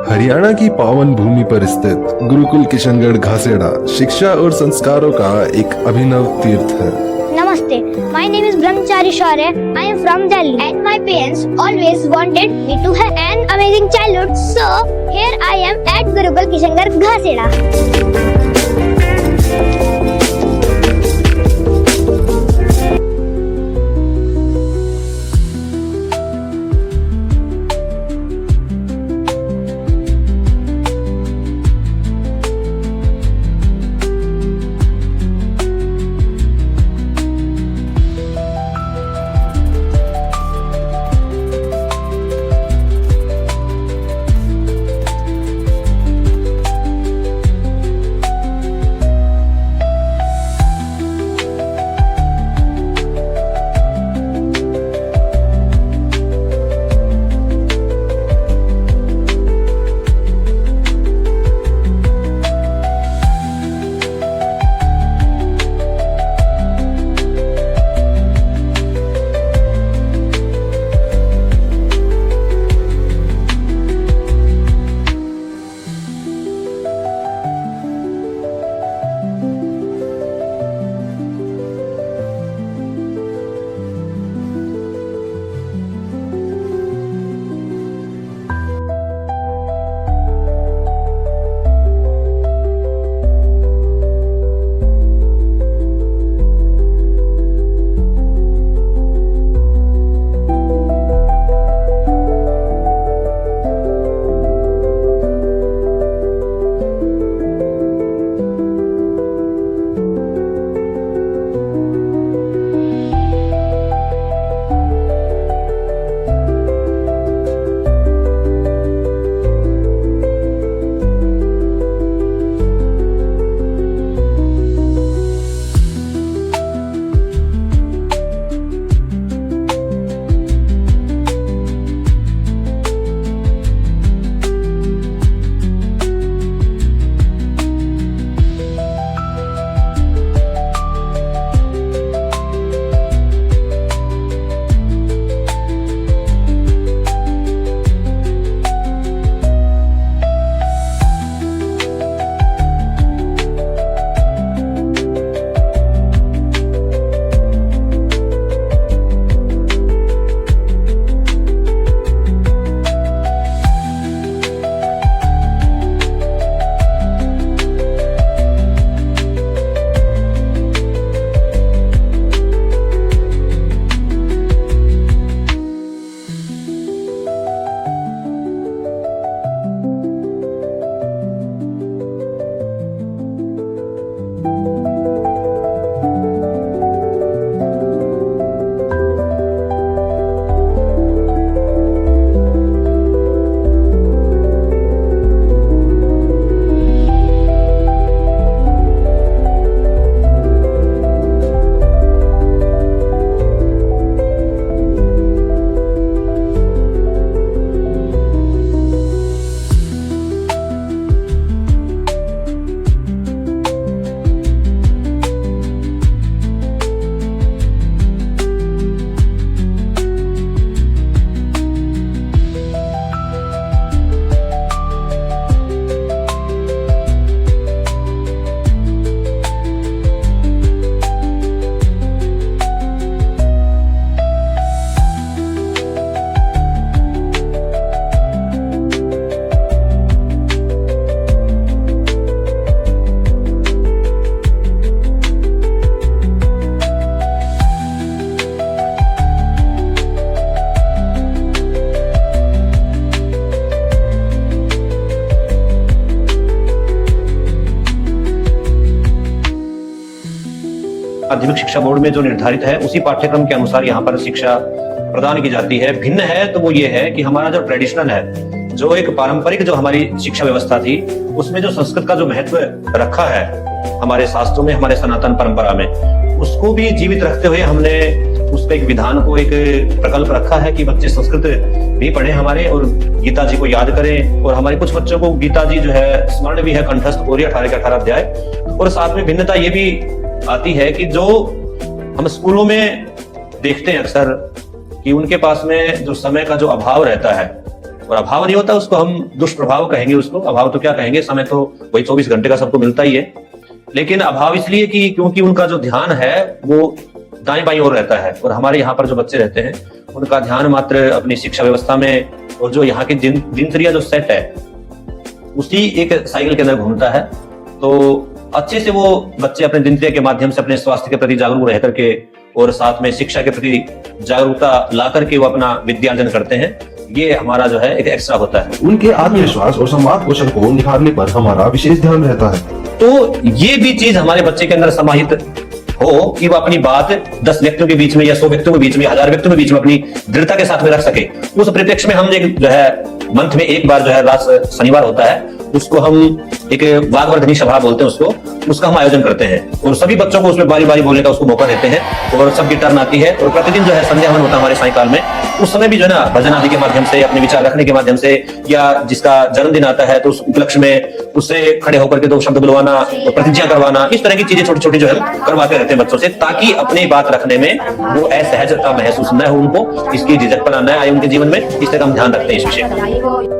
हरियाणा की पावन भूमि पर स्थित गुरुकुल किशनगढ़ घासेड़ा शिक्षा और संस्कारों का एक अभिनव तीर्थ है। Namaste. My name is Brahmachari Shaurya. I am from Delhi and my parents always wanted me to have an amazing childhood. So here I am at Gurukul Kishangarh Ghaseda. माध्यमिक शिक्षा बोर्ड में जो निर्धारित है उसी पाठ्यक्रम के अनुसार यहाँ पर शिक्षा प्रदान की जाती है। भिन्न है तो वो ये है कि हमारा जो ट्रेडिशनल है, जो एक पारंपरिक जो हमारी शिक्षा व्यवस्था थी, उसमें जो संस्कृत का जो महत्व रखा है हमारे शास्त्रों में, हमारे सनातन परंपरा में, उसको भी जीवित रखते हुए हमने उसका एक विधान को, एक प्रकल्प रखा है कि बच्चे संस्कृत भी पढ़े हमारे और गीता जी को याद करें। और हमारे कुछ बच्चों को गीता जी जो है स्मरण भी है कंठस्थ, पूरी 18 के 18 अध्याय। और साथ में भिन्नता ये भी आती है कि जो हम स्कूलों में देखते हैं अक्सर कि उनके पास में जो समय का जो अभाव रहता है, और अभाव नहीं होता उसको हम दुष्प्रभाव कहेंगे, उसको अभाव तो क्या कहेंगे, समय तो वही 24 घंटे का सबको मिलता ही है, लेकिन अभाव इसलिए कि क्योंकि उनका जो ध्यान है वो दाएं बाईं ओर रहता है, और हमारे यहाँ पर जो बच्चे रहते हैं उनका ध्यान मात्र अपनी शिक्षा व्यवस्था में, और जो यहाँ की दिनचर्या जो सेट है उसी एक साइकिल के अंदर घूमता है। तो अच्छे से वो बच्चे अपने दिनचर्या के माध्यम से अपने स्वास्थ्य के प्रति जागरूक रह करके और साथ में शिक्षा के प्रति जागरूकता ला करके वो अपना विद्यार्जन करते हैं, ये हमारा जो है एक एक्स्ट्रा होता है। उनके आत्मविश्वास और संवाद कौशल को निखारने पर हमारा विशेष ध्यान रहता है। तो ये भी चीज हमारे बच्चे के अंदर समाहित हो कि वो अपनी बात 10 व्यक्तियों के बीच में या 100 व्यक्तियों के बीच में, 1000 व्यक्तियों के बीच में अपनी दृढ़ता के साथ में रख सके। उस परिप्रेक्ष्य में हम एक जो है मंथ में एक बार जो है रात शनिवार होता है, उसको हम एक वागवर्धनी सभा बोलते हैं उसका हम आयोजन करते हैं, और सभी बच्चों को उसमें बारी बारी बोलने का उसको मौका देते हैं, और सबकी टर्न आती है। और प्रतिदिन जो है संध्या हवन होता है हमारे सायंकाल में, उस समय भी जो है ना भजन आदि के माध्यम से, अपने विचार रखने के माध्यम से, या जिसका जन्मदिन आता है तो उस उपलक्ष्य में उससे खड़े होकर के 2 शब्द बुलवाना और प्रतिज्ञा करवाना, इस तरह की चीजें छोटी छोटी जो है करवाते रहते हैं बच्चों से, ताकि अपनी बात रखने में वो असहजता महसूस न हो, उनको इसकी झिझकपना न आए उनके जीवन में। इस तरह हम ध्यान रखते हैं इस विषय का।